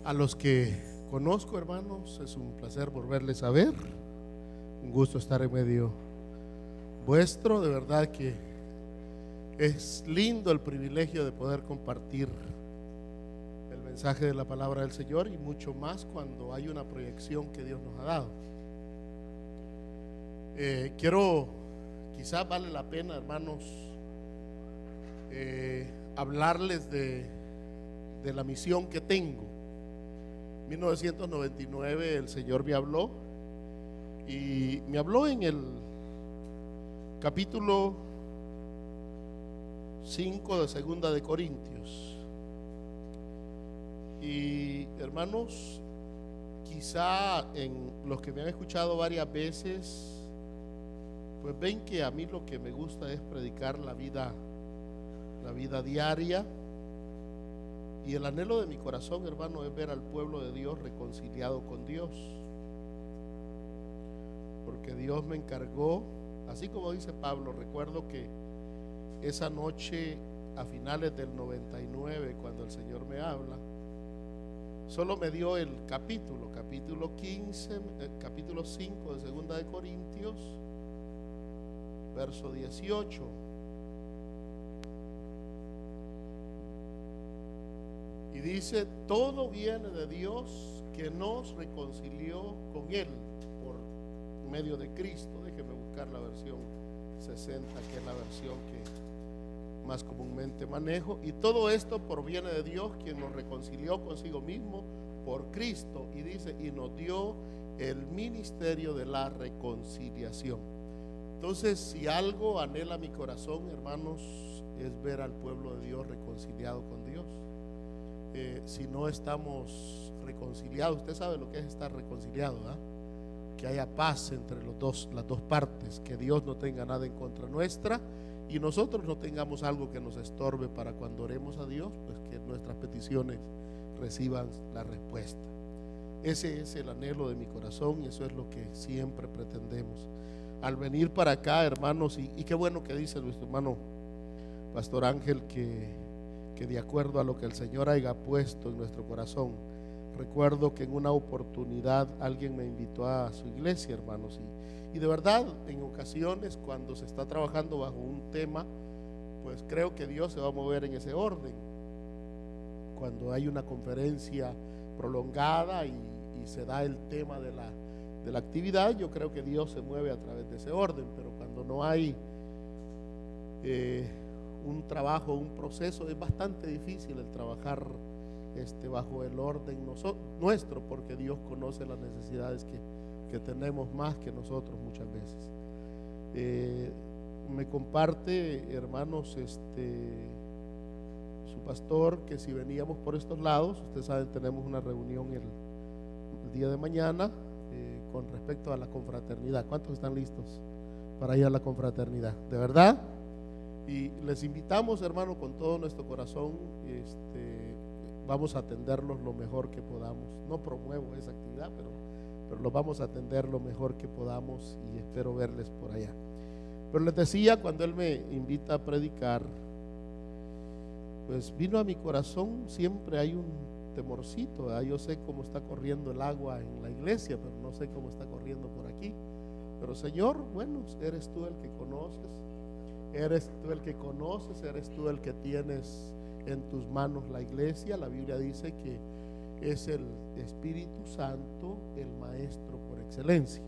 A los que conozco, hermanos, es un placer volverles a ver. Un gusto estar en medio vuestro. De verdad que es lindo el privilegio de poder compartir el mensaje de la palabra del Señor, y mucho más cuando hay una proyección que Dios nos ha dado. Quizás vale la pena, hermanos, hablarles de la misión que tengo. En 1999 el Señor me habló, y me habló en el capítulo 5 de Segunda de Corintios. Y hermanos, quizá en los que me han escuchado varias veces, pues ven que a mí lo que me gusta es predicar la vida diaria. Y el anhelo de mi corazón, hermano, es ver al pueblo de Dios reconciliado con Dios. Porque Dios me encargó, así como dice Pablo. Recuerdo que esa noche, a finales del 99, cuando el Señor me habla, solo me dio el capítulo 15, capítulo 5 de Segunda de Corintios, verso 18. Y dice: todo viene de Dios, que nos reconcilió con Él por medio de Cristo. Déjeme buscar la versión 60, que es la versión que más comúnmente manejo. Y todo esto proviene de Dios, quien nos reconcilió consigo mismo por Cristo. Y dice: y nos dio el ministerio de la reconciliación. Entonces, si algo anhela mi corazón, hermanos, es ver al pueblo de Dios reconciliado con Dios. Si no estamos reconciliados, usted sabe lo que es estar reconciliado, ¿verdad? Que haya paz entre las dos partes, que Dios no tenga nada en contra nuestra y nosotros no tengamos algo que nos estorbe para cuando oremos a Dios, pues que nuestras peticiones reciban la respuesta. Ese es el anhelo de mi corazón, y eso es lo que siempre pretendemos al venir para acá, hermanos. Y qué bueno que dice nuestro hermano Pastor Ángel que de acuerdo a lo que el Señor haya puesto en nuestro corazón. Recuerdo que en una oportunidad alguien me invitó a su iglesia, hermanos, y de verdad, en ocasiones cuando se está trabajando bajo un tema, pues creo que Dios se va a mover en ese orden. Cuando hay una conferencia prolongada y se da el tema de la actividad, yo creo que Dios se mueve a través de ese orden. Pero cuando no hay un trabajo, un proceso, es bastante difícil el trabajar bajo el orden nuestro, porque Dios conoce las necesidades que tenemos más que nosotros muchas veces. Me comparte, hermanos, su pastor, que si veníamos por estos lados, ustedes saben, tenemos una reunión el día de mañana con respecto a la confraternidad. ¿Cuántos están listos para ir a la confraternidad? ¿De verdad? Y les invitamos, hermano, con todo nuestro corazón. Vamos a atenderlos lo mejor que podamos. No promuevo esa actividad, pero los vamos a atender lo mejor que podamos, y espero verles por allá. Pero les decía, cuando él me invita a predicar, pues vino a mi corazón, siempre hay un temorcito, ¿verdad? Yo sé cómo está corriendo el agua en la iglesia, pero no sé cómo está corriendo por aquí. Pero Señor, bueno, eres tú el que conoces. Eres tú el que conoces, eres tú el que tienes en tus manos la iglesia. La Biblia dice que es el Espíritu Santo el maestro por excelencia.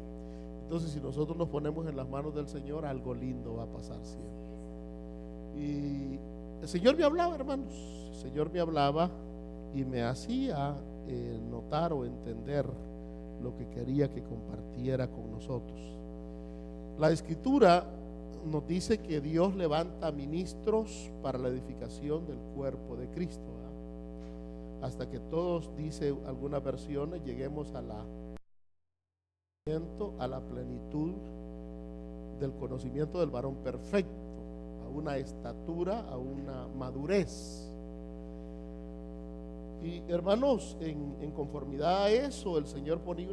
Entonces, si nosotros nos ponemos en las manos del Señor, algo lindo va a pasar siempre. Y el Señor me hablaba, hermanos, el Señor me hablaba y me hacía notar o entender lo que quería que compartiera con nosotros. La Escritura nos dice que Dios levanta ministros para la edificación del cuerpo de Cristo, ¿verdad? Hasta que todos, dice algunas versiones, lleguemos a la plenitud del conocimiento del varón perfecto, a una estatura, a una madurez. Y hermanos, en conformidad a eso, el Señor ponía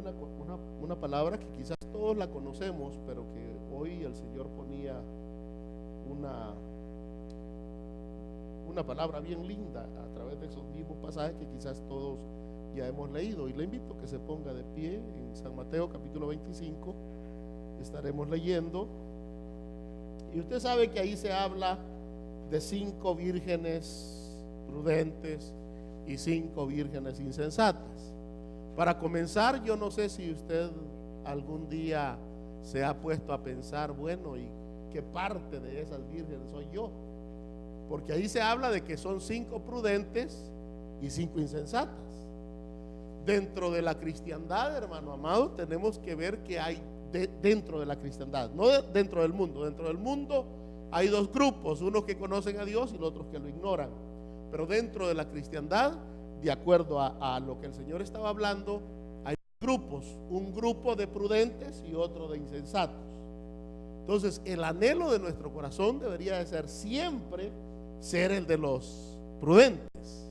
una palabra que quizás todos la conocemos, pero que hoy el Señor ponía una palabra bien linda a través de esos mismos pasajes que quizás todos ya hemos leído, y le invito a que se ponga de pie en San Mateo capítulo 25. Estaremos leyendo, y usted sabe que ahí se habla de 5 vírgenes prudentes y 5 vírgenes insensatas. Para comenzar, yo no sé si usted algún día se ha puesto a pensar, bueno, ¿y qué parte de esas vírgenes soy yo? Porque ahí se habla de que son 5 prudentes y 5 insensatas. Dentro de la cristiandad, hermano amado, tenemos que ver que hay dentro de la cristiandad, no dentro del mundo. Dentro del mundo hay 2 grupos, unos que conocen a Dios y los otros que lo ignoran. Pero dentro de la cristiandad, de acuerdo a lo que el Señor estaba hablando, hay grupos, un grupo de prudentes y otro de insensatos. Entonces, el anhelo de nuestro corazón debería de ser siempre ser el de los prudentes.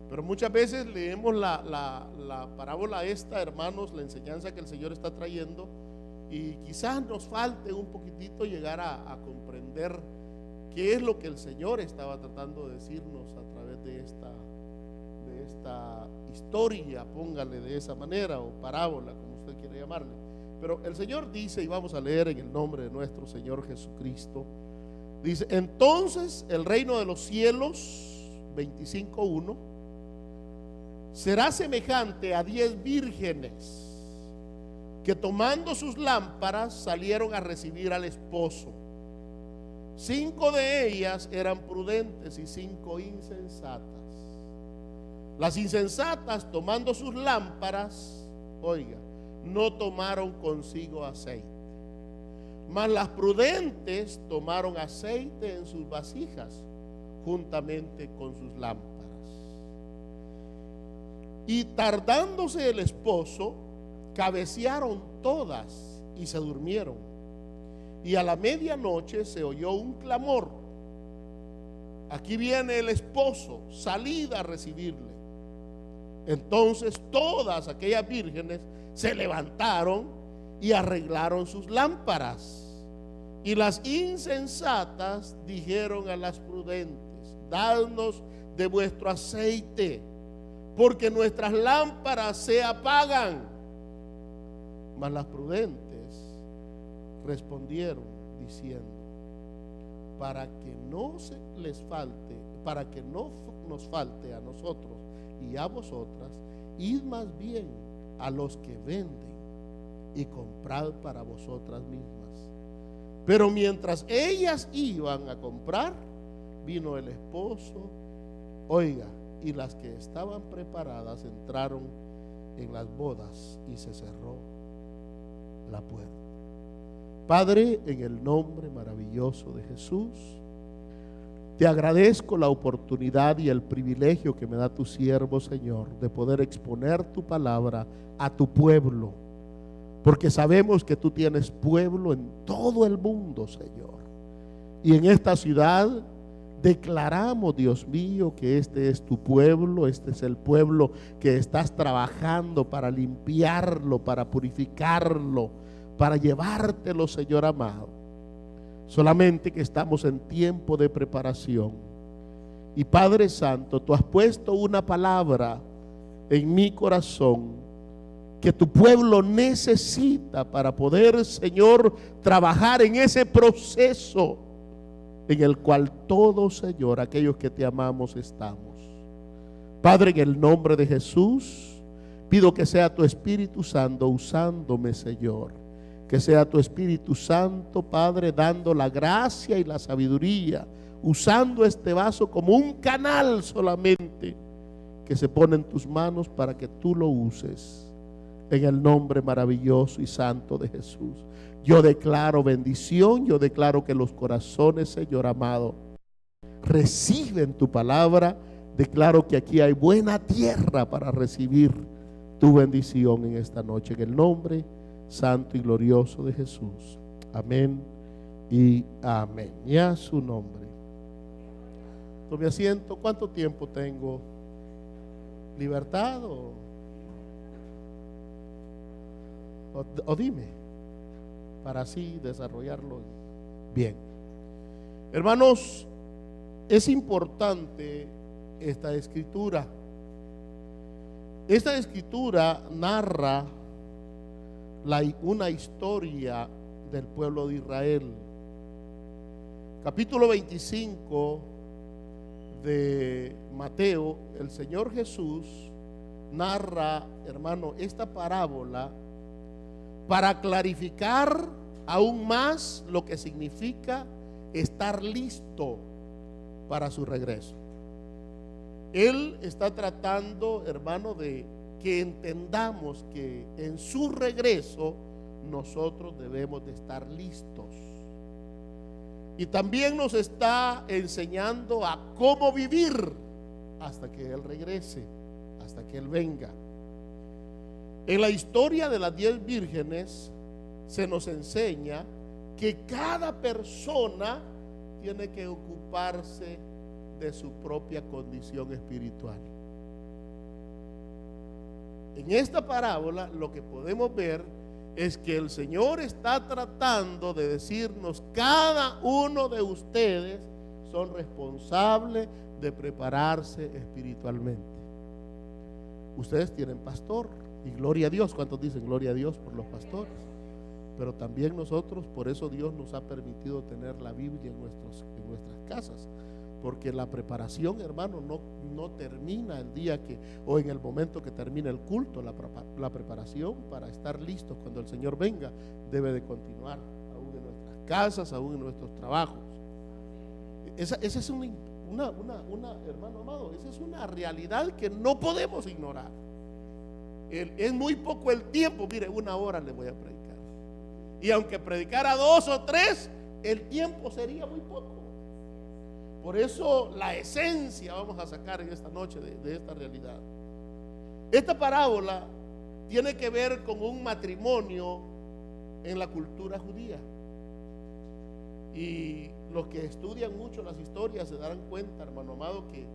Pero muchas veces leemos la parábola esta, hermanos, la enseñanza que el Señor está trayendo, y quizás nos falte un poquitito llegar a comprender qué es lo que el Señor estaba tratando de decirnos a través de esta historia, póngale de esa manera, o parábola, como usted quiera llamarle. Pero el Señor dice, y vamos a leer en el nombre de nuestro Señor Jesucristo, dice: entonces el reino de los cielos, 25:1, será semejante a 10 vírgenes que, tomando sus lámparas, salieron a recibir al esposo. 5 de ellas eran prudentes y 5 insensatas. Las insensatas, tomando sus lámparas, oiga, no tomaron consigo aceite, mas las prudentes tomaron aceite en sus vasijas juntamente con sus lámparas. Y tardándose el esposo, cabecearon todas y se durmieron. Y a la medianoche se oyó un clamor: aquí viene el esposo, salid a recibirle. Entonces todas aquellas vírgenes se levantaron y arreglaron sus lámparas. Y las insensatas dijeron a las prudentes: dadnos de vuestro aceite, porque nuestras lámparas se apagan. Mas las prudentes respondieron diciendo: para que no se les falte, para que no nos falte a nosotros y a vosotras, id más bien a los que venden y comprad para vosotras mismas. Pero mientras ellas iban a comprar, vino el esposo, oiga, y las que estaban preparadas entraron en las bodas y se cerró la puerta. Padre, en el nombre maravilloso de Jesús, te agradezco la oportunidad y el privilegio que me da tu siervo, Señor, de poder exponer tu palabra a tu pueblo, porque sabemos que tú tienes pueblo en todo el mundo, Señor. Y en esta ciudad declaramos, Dios mío, que este es tu pueblo, este es el pueblo que estás trabajando para limpiarlo, para purificarlo, para llevártelo, Señor amado. Solamente que estamos en tiempo de preparación. Y Padre Santo, tú has puesto una palabra en mi corazón que tu pueblo necesita para poder, Señor, trabajar en ese proceso en el cual todos, Señor, aquellos que te amamos, estamos. Padre, en el nombre de Jesús, pido que sea tu Espíritu Santo usándome, Señor. Que sea tu Espíritu Santo, Padre, dando la gracia y la sabiduría, usando este vaso como un canal solamente que se pone en tus manos para que tú lo uses. En el nombre maravilloso y santo de Jesús, yo declaro bendición, yo declaro que los corazones, Señor amado, reciben tu palabra. Declaro que aquí hay buena tierra para recibir tu bendición en esta noche, en el nombre santo y glorioso de Jesús. Amén y amén. Y a su nombre. Tome asiento. ¿Cuánto tiempo tengo? ¿Libertad o dime, para así desarrollarlo bien? Hermanos, es importante esta escritura, Esta escritura narra una historia del pueblo de Israel. Capítulo 25 de Mateo, el Señor Jesús narra, hermano, esta parábola para clarificar aún más lo que significa estar listo para su regreso. Él está tratando, hermano, de que entendamos que en su regreso nosotros debemos de estar listos. Y también nos está enseñando a cómo vivir hasta que Él regrese, hasta que Él venga. En la historia de las 10 vírgenes se nos enseña que cada persona tiene que ocuparse de su propia condición espiritual. En esta parábola lo que podemos ver es que el Señor está tratando de decirnos: cada uno de ustedes son responsables de prepararse espiritualmente. Ustedes tienen pastor, y gloria a Dios. ¿Cuántos dicen gloria a Dios por los pastores? Pero también nosotros, por eso Dios nos ha permitido tener la Biblia en nuestras casas, porque la preparación, hermano, no termina el día que, o en el momento que termina el culto. La preparación para estar listos cuando el Señor venga debe de continuar, aún en nuestras casas, aún en nuestros trabajos. Esa es hermano amado, esa es una realidad que no podemos ignorar. Es muy poco el tiempo. Mire, 1 hora le voy a predicar, y aunque predicara 2 o 3, el tiempo sería muy poco. Por eso la esencia vamos a sacar en esta noche de esta realidad. Esta parábola tiene que ver con un matrimonio en la cultura judía, y los que estudian mucho las historias se darán cuenta, hermano amado, que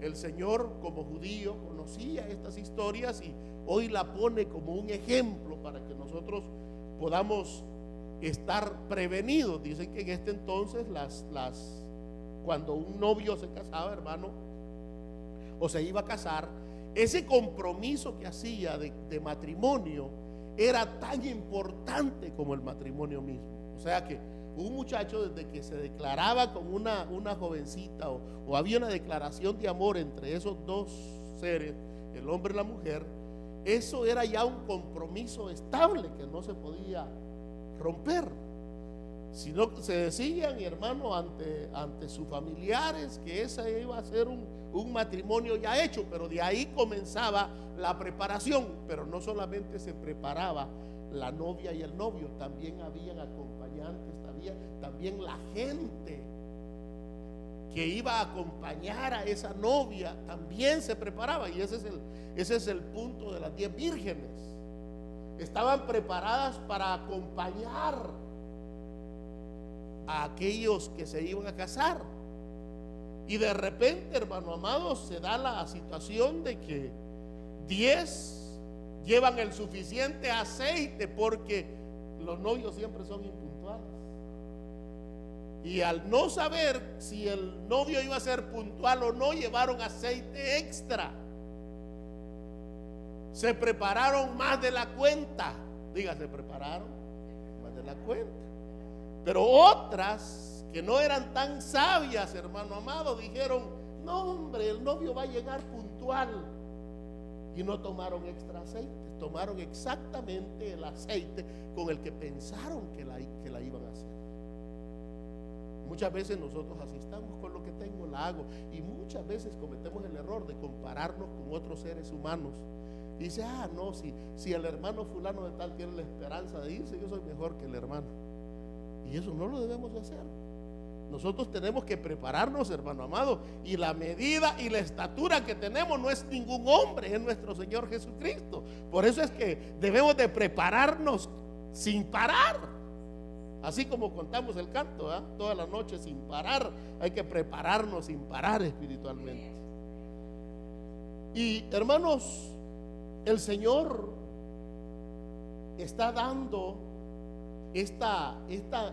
el Señor como judío conocía estas historias y hoy la pone como un ejemplo para que nosotros podamos estar prevenidos. Dicen que en este entonces cuando un novio se casaba, hermano, o se iba a casar, ese compromiso que hacía de matrimonio era tan importante como el matrimonio mismo. O sea que un muchacho, desde que se declaraba con una jovencita, o había una declaración de amor entre esos dos seres, el hombre y la mujer, eso era ya un compromiso estable que no se podía romper. Si no, se decían, hermano, ante sus familiares que ese iba a ser un matrimonio ya hecho, pero de ahí comenzaba la preparación. Pero no solamente se preparaba la novia y el novio, también habían acompañantes, también la gente que iba a acompañar a esa novia también se preparaba. Y ese es el punto de las 10 vírgenes. Estaban preparadas para acompañar a aquellos que se iban a casar. Y de repente, hermano amado, se da la situación de que 10 llevan el suficiente aceite, porque los novios siempre son impuntuales. Y al no saber si el novio iba a ser puntual o no, llevaron aceite extra. Se prepararon más de la cuenta. Diga, se prepararon más de la cuenta. Pero otras que no eran tan sabias, hermano amado, dijeron: no, hombre, el novio va a llegar puntual. Y no tomaron extra aceite, tomaron exactamente el aceite con el que pensaron que la iban a hacer. Muchas veces nosotros así estamos: con lo que tengo la hago. Y muchas veces cometemos el error de compararnos con otros seres humanos. Dice: no, si el hermano fulano de tal tiene la esperanza de irse, yo soy mejor que el hermano. Y eso no lo debemos de hacer. Nosotros tenemos que prepararnos, hermano amado, y la medida y la estatura que tenemos no es ningún hombre, es nuestro Señor Jesucristo. Por eso es que debemos de prepararnos sin parar. Así como contamos el canto, toda la noche sin parar, hay que prepararnos sin parar espiritualmente. Y hermanos, el Señor está dando esta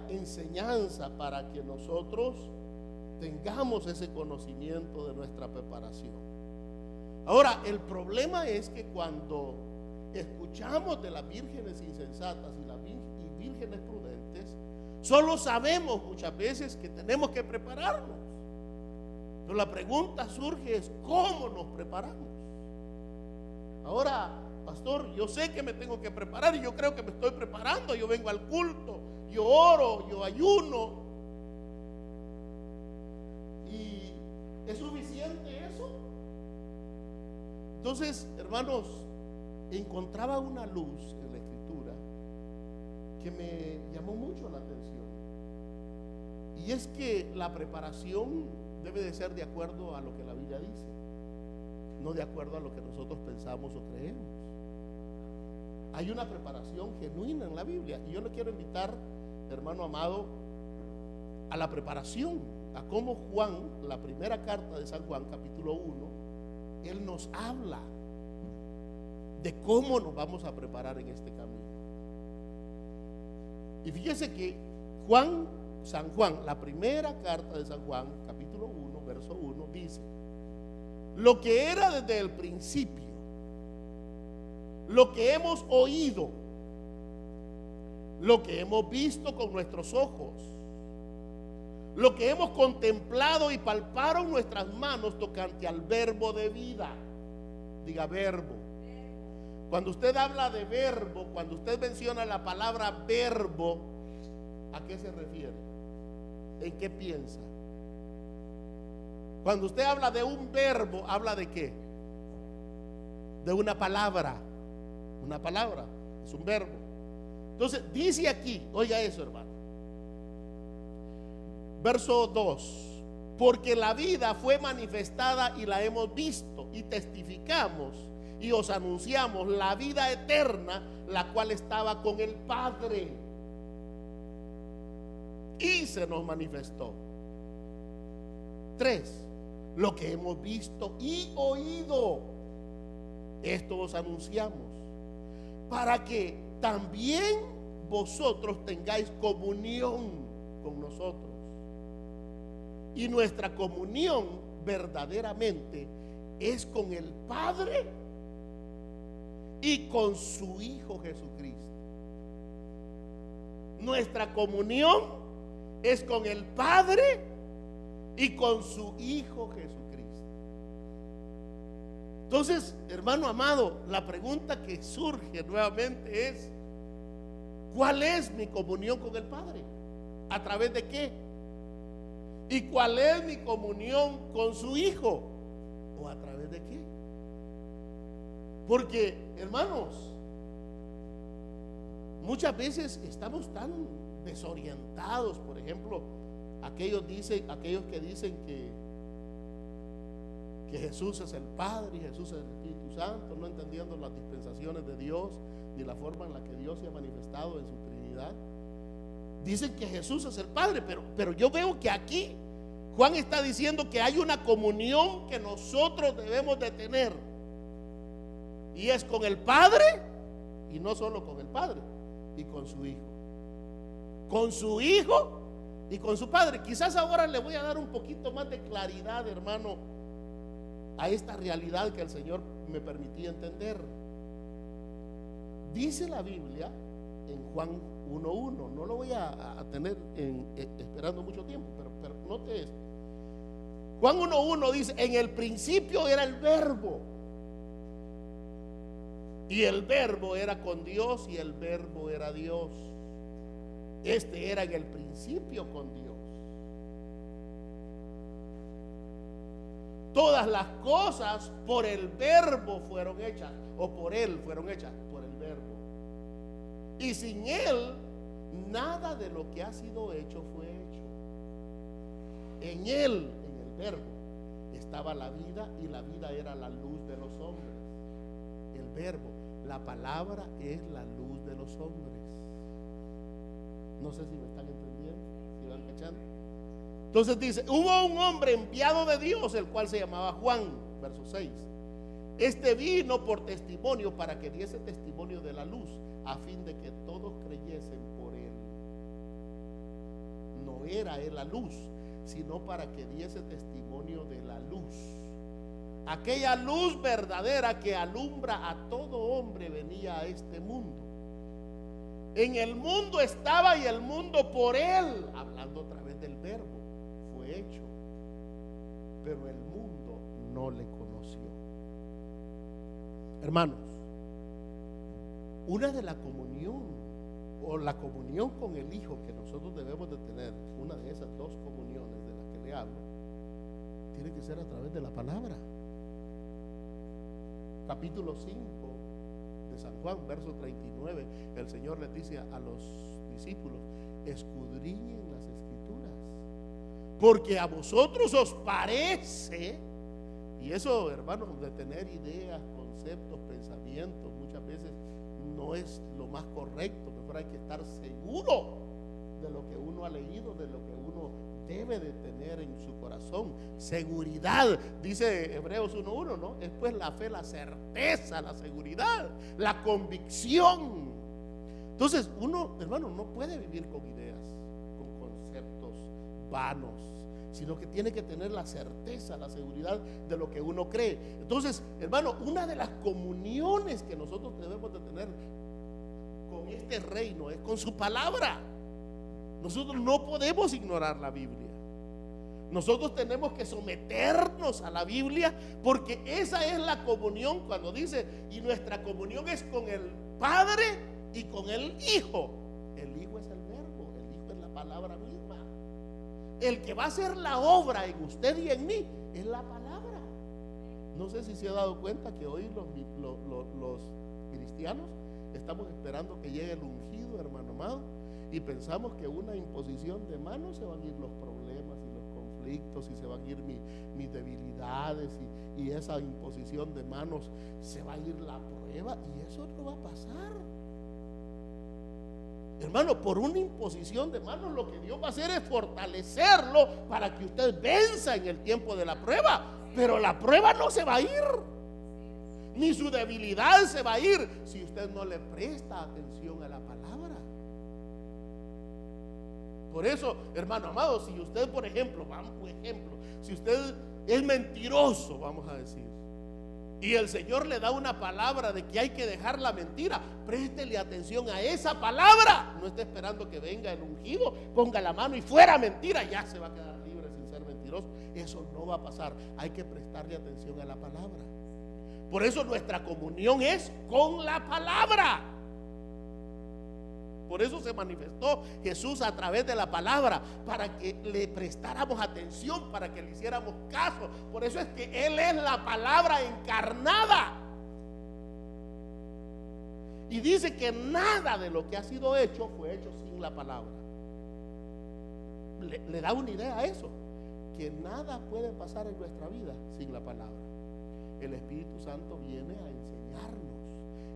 enseñanza para que nosotros tengamos ese conocimiento de nuestra preparación. Ahora, el problema es que cuando escuchamos de las vírgenes insensatas y vírgenes prudentes, solo sabemos muchas veces que tenemos que prepararnos. Pero la pregunta surge es: ¿cómo nos preparamos? Ahora, pastor, yo sé que me tengo que preparar y yo creo que me estoy preparando. Yo vengo al culto, yo oro, yo ayuno. ¿Y es suficiente eso? Entonces, hermanos, encontraba una luz en la Escritura que me llamó mucho la atención. Y es que la preparación debe de ser de acuerdo a lo que la Biblia dice, no de acuerdo a lo que nosotros pensamos o creemos. Hay una preparación genuina en la Biblia, y yo le quiero invitar, hermano amado, a la preparación, a cómo Juan, la primera carta de San Juan, capítulo 1, él nos habla de cómo nos vamos a preparar en este camino. Y fíjese que San Juan, la primera carta de San Juan, capítulo 1, verso 1, dice: lo que era desde el principio, lo que hemos oído, lo que hemos visto con nuestros ojos, lo que hemos contemplado y palparon nuestras manos tocante al verbo de vida. Diga verbo. Cuando usted habla de verbo, cuando usted menciona la palabra verbo, ¿a qué se refiere? ¿En qué piensa? Cuando usted habla de un verbo, ¿habla de qué? De una palabra. Una palabra es un verbo. Entonces dice aquí, oiga eso, hermano, verso 2: porque la vida fue manifestada y la hemos visto y testificamos y os anunciamos la vida eterna, la cual estaba con el Padre y se nos manifestó. 3: lo que hemos visto y oído, esto os anunciamos, para que también vosotros tengáis comunión con nosotros. Y nuestra comunión verdaderamente es con el Padre y con su Hijo Jesucristo. Nuestra comunión es con el Padre y con su Hijo Jesucristo. Entonces, hermano amado, la pregunta que surge nuevamente es: ¿cuál es mi comunión con el Padre? ¿A través de qué? ¿Y cuál es mi comunión con su Hijo? ¿O a través de qué? Porque, hermanos, muchas veces estamos tan desorientados. Por ejemplo, aquellos que dicen que Jesús es el Padre y Jesús es el Espíritu Santo, no entendiendo las dispensaciones de Dios ni la forma en la que Dios se ha manifestado en su Trinidad. Dicen que Jesús es el Padre, pero yo veo que aquí Juan está diciendo que hay una comunión que nosotros debemos de tener, y es con el Padre, y no solo con el Padre, y con su Hijo. Con su Hijo y con su Padre. Quizás ahora le voy a dar un poquito más de claridad, hermano, a esta realidad que el Señor me permitía entender. Dice la Biblia en Juan 1:1, no lo voy a tener esperando mucho tiempo, pero note esto. Juan 1:1 dice: en el principio era el verbo, y el verbo era con Dios, y el verbo era Dios. Este era en el principio con Dios. Todas las cosas por el verbo fueron hechas, o por él fueron hechas, por el verbo. Y sin él, nada de lo que ha sido hecho fue hecho. En él, en el verbo, estaba la vida, y la vida era la luz de los hombres. El verbo, la palabra, es la luz de los hombres. No sé si me están entendiendo, si van cachando. Entonces dice: hubo un hombre enviado de Dios, el cual se llamaba Juan, verso 6. Este vino por testimonio, para que diese testimonio de la luz, a fin de que todos creyesen por él. No era él la luz, sino para que diese testimonio de la luz, aquella luz verdadera que alumbra a todo hombre, venía a este mundo. En el mundo estaba y el mundo por él, hablando a través del verbo, fue hecho, pero el mundo no le conoció. Hermanos, una de la comunión o la comunión con el Hijo que nosotros debemos de tener, una de esas dos comuniones de las que le hablo, tiene que ser a través de la palabra. Capítulo 5 de San Juan, verso 39, el Señor les dice a los discípulos: escudriñen las escrituras, porque a vosotros os parece, y eso, hermanos, de tener ideas, conceptos, pensamientos, muchas veces no es lo más correcto. Mejor hay que estar seguro de lo que uno ha leído, de lo que uno debe de tener en su corazón. Seguridad, dice Hebreos 1:1, ¿no? Es pues la fe, la certeza, la seguridad, la convicción. Entonces uno, hermano, no puede vivir con ideas, con conceptos vanos, sino que tiene que tener la certeza, la seguridad de lo que uno cree. Entonces, hermano, una de las comuniones que nosotros debemos de tener con este reino es con su palabra. Nosotros no podemos ignorar la Biblia. Nosotros tenemos que someternos a la Biblia, porque esa es la comunión. Cuando dice, y nuestra comunión es con el Padre y con el Hijo. El Hijo es el verbo, el Hijo es la palabra misma. El que va a hacer la obra en usted y en mí es la palabra. No sé si se ha dado cuenta que hoy los cristianos estamos esperando que llegue el ungido, hermano amado, y pensamos que una imposición de manos se van a ir los problemas y los conflictos, y se van a ir mis debilidades, y esa imposición de manos se va a ir la prueba, y eso no va a pasar. Hermano, por una imposición de manos lo que Dios va a hacer es fortalecerlo para que usted venza en el tiempo de la prueba. Pero la prueba no se va a ir, ni su debilidad se va a ir, si usted no le presta atención a la palabra. Por eso, hermano amado, si usted, por ejemplo, si usted es mentiroso, vamos a decir, y el Señor le da una palabra de que hay que dejar la mentira, préstele atención a esa palabra. No esté esperando que venga el ungido, ponga la mano y fuera mentira, ya se va a quedar libre sin ser mentiroso. Eso no va a pasar. Hay que prestarle atención a la palabra. Por eso nuestra comunión es con la palabra. Por eso se manifestó Jesús a través de la palabra, para que le prestáramos atención, para que le hiciéramos caso. Por eso es que Él es la palabra encarnada. Y dice que nada de lo que ha sido hecho fue hecho sin la palabra. Le da una idea a eso, que nada puede pasar en nuestra vida sin la palabra. El Espíritu Santo viene a enseñarnos.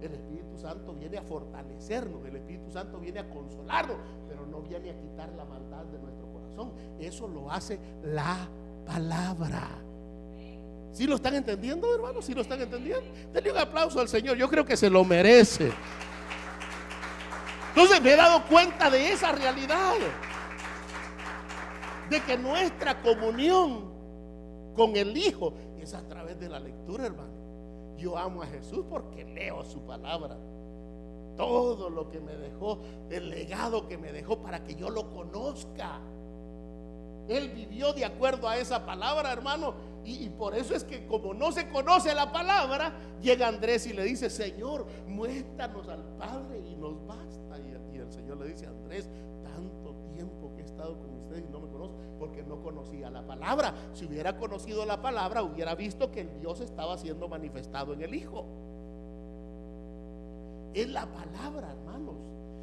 El Espíritu Santo viene a fortalecernos, el Espíritu Santo viene a consolarnos, pero no viene a quitar la maldad de nuestro corazón. Eso lo hace la palabra. ¿Sí lo están entendiendo, hermanos? ¿Sí lo están entendiendo? Denle un aplauso al Señor, yo creo que se lo merece. Entonces me he dado cuenta de esa realidad, de que nuestra comunión con el Hijo es a través de la lectura, hermano. Yo amo a Jesús porque leo su palabra. Todo lo que me dejó, el legado que me dejó para que yo lo conozca. Él vivió de acuerdo a esa palabra, hermano. Y por eso es que como no se conoce la palabra, llega Andrés y le dice: Señor, muéstranos al Padre y nos basta. Y el Señor le dice: Andrés, tanto tiempo que he estado con ustedes y no me conozco, porque no conocía la palabra. Si hubiera conocido la palabra, hubiera visto que el Dios estaba siendo manifestado en el Hijo. Es la palabra, hermanos.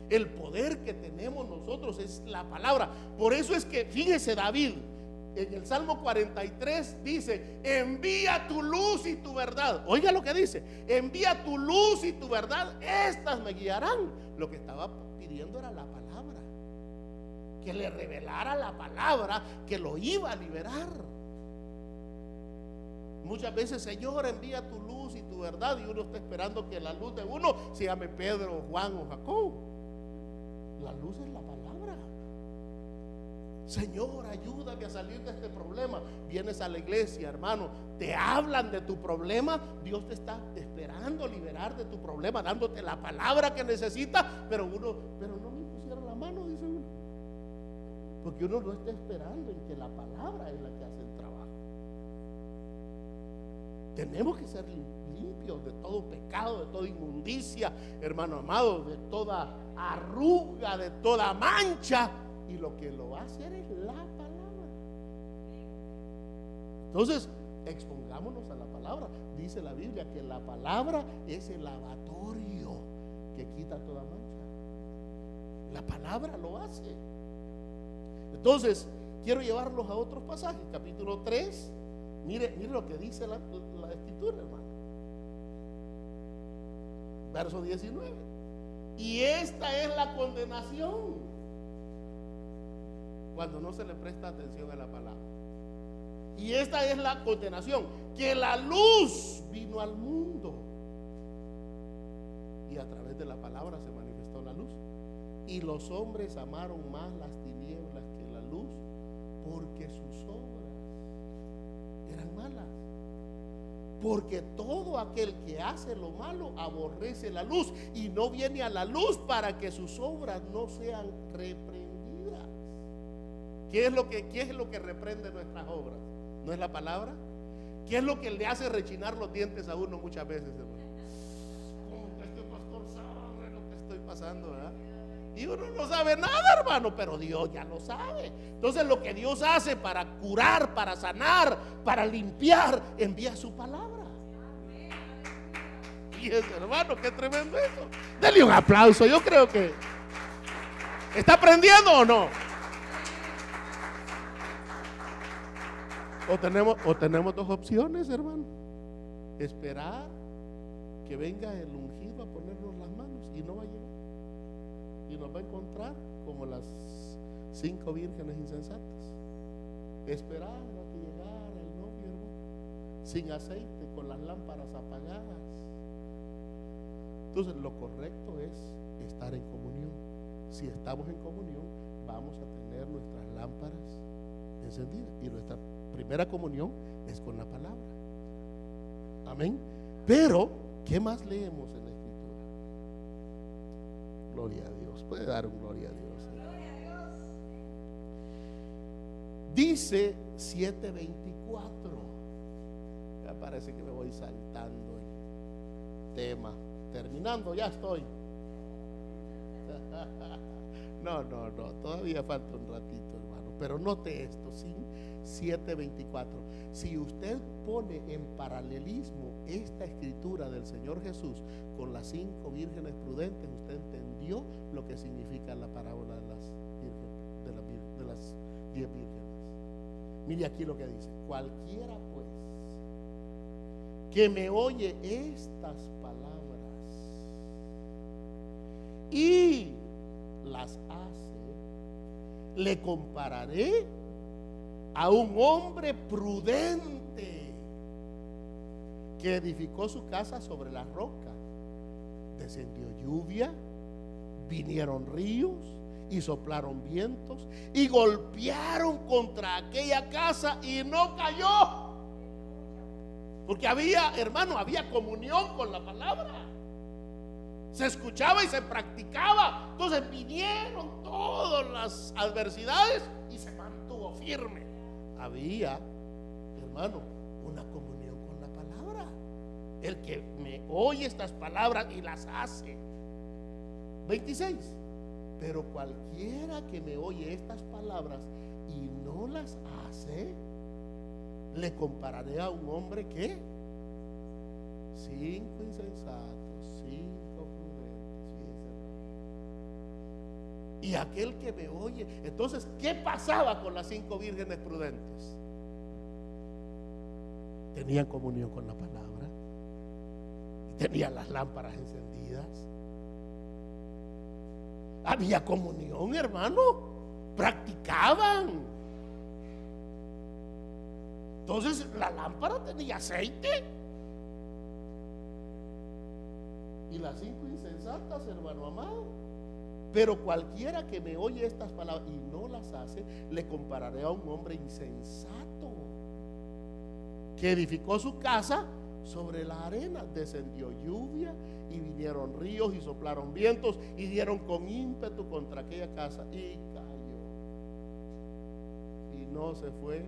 El poder que tenemos nosotros es la palabra. Por eso es que, fíjese, David en el Salmo 43 dice: envía tu luz y tu verdad. Oiga lo que dice: envía tu luz y tu verdad, estas me guiarán. Lo que estaba pidiendo era la palabra, que le revelara la palabra que lo iba a liberar. Muchas veces: Señor, envía tu luz y tu verdad, y uno está esperando que la luz de uno se llame Pedro, Juan o Jacob. La luz es la palabra. Señor, ayúdame a salir de este problema. Vienes a la iglesia, hermano, te hablan de tu problema. Dios te está esperando liberar de tu problema, dándote la palabra que necesitas. Pero no me pusieron la mano, dice uno. Porque uno no está esperando en que la palabra es la que hace el trabajo. Tenemos que ser limpios de todo pecado, de toda inmundicia, hermano amado, de toda arruga, de toda mancha. Y lo que lo va a hacer es la palabra. Entonces, expongámonos a la palabra. Dice la Biblia que la palabra es el lavatorio que quita toda mancha. La palabra lo hace. Entonces, quiero llevarlos a otros pasajes. Capítulo 3. Mire lo que dice la escritura, hermano. Verso 19. Y esta es la condenación. Cuando no se le presta atención a la palabra. Y esta es la condenación, que la luz vino al mundo y a través de la palabra se manifestó la luz, y los hombres amaron más las tinieblas que la luz, porque sus obras eran malas. Porque todo aquel que hace lo malo aborrece la luz y no viene a la luz para que sus obras no sean reprendidas. ¿Qué es lo que reprende nuestras obras? ¿No es la palabra? ¿Qué es lo que le hace rechinar los dientes a uno muchas veces, hermano? Como que este pastor sabe lo que estoy pasando, ¿verdad? Y uno no sabe nada, hermano, pero Dios ya lo sabe. Entonces lo que Dios hace para curar, para sanar, para limpiar, envía su palabra. Y es, hermano, qué tremendo eso. Dele un aplauso. Yo creo que ¿está aprendiendo o no? O tenemos dos opciones, hermano. Esperar que venga el ungido a ponernos las manos y no va a llegar. Y nos va a encontrar como las 5 vírgenes insensatas. Esperar a que llegara el novio, hermano, sin aceite, con las lámparas apagadas. Entonces lo correcto es estar en comunión. Si estamos en comunión, vamos a tener nuestras lámparas encendidas. Y nuestra primera comunión es con la palabra. Amén. Pero, ¿qué más leemos en la escritura? Gloria a Dios. Puede dar un gloria a Dios. Gloria a Dios. Dice 7:24. Ya parece que me voy saltando el tema. Terminando, ya estoy. No, todavía falta un ratito, hermano. Pero note esto, ¿sí? 7:24. Si usted pone en paralelismo esta escritura del Señor Jesús con las 5 vírgenes prudentes, usted entendió lo que significa la parábola de las 10 vírgenes. Mire aquí lo que dice: cualquiera pues que me oye estas palabras y las hace, le compararé a un hombre prudente que edificó su casa sobre la roca. Descendió lluvia, vinieron ríos y soplaron vientos y golpearon contra aquella casa y no cayó, porque había comunión con la palabra, se escuchaba y se practicaba. Entonces vinieron todas las adversidades y se mantuvo firme. Había, hermano, una comunión con la palabra. El que me oye estas palabras y las hace. 26. Pero cualquiera que me oye estas palabras y no las hace, le compararé a un hombre que 5 insensatos, 5 prudentes. Y aquel que me oye. Entonces, ¿qué pasaba con las 5 vírgenes prudentes? Tenían comunión con la palabra y tenían las lámparas encendidas. Había comunión, hermano. Practicaban. Entonces la lámpara tenía aceite. Y las 5 insensatas, hermano amado, Pero cualquiera que me oye estas palabras y no las hace, le compararé a un hombre insensato que edificó su casa sobre la arena. Descendió lluvia y vinieron ríos y soplaron vientos y dieron con ímpetu contra aquella casa y cayó. Y no se fue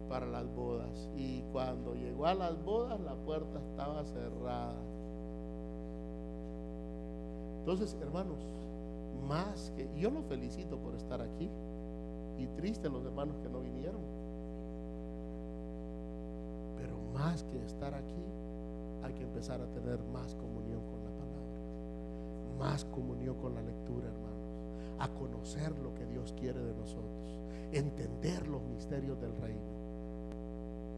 para las bodas. Y cuando llegó a las bodas, la puerta estaba cerrada. Entonces, hermanos, más que, yo los felicito por estar aquí, y triste los hermanos que no vinieron, pero más que estar aquí, hay que empezar a tener más comunión con la palabra, más comunión con la lectura, hermanos, a conocer lo que Dios quiere de nosotros, entender los misterios del reino.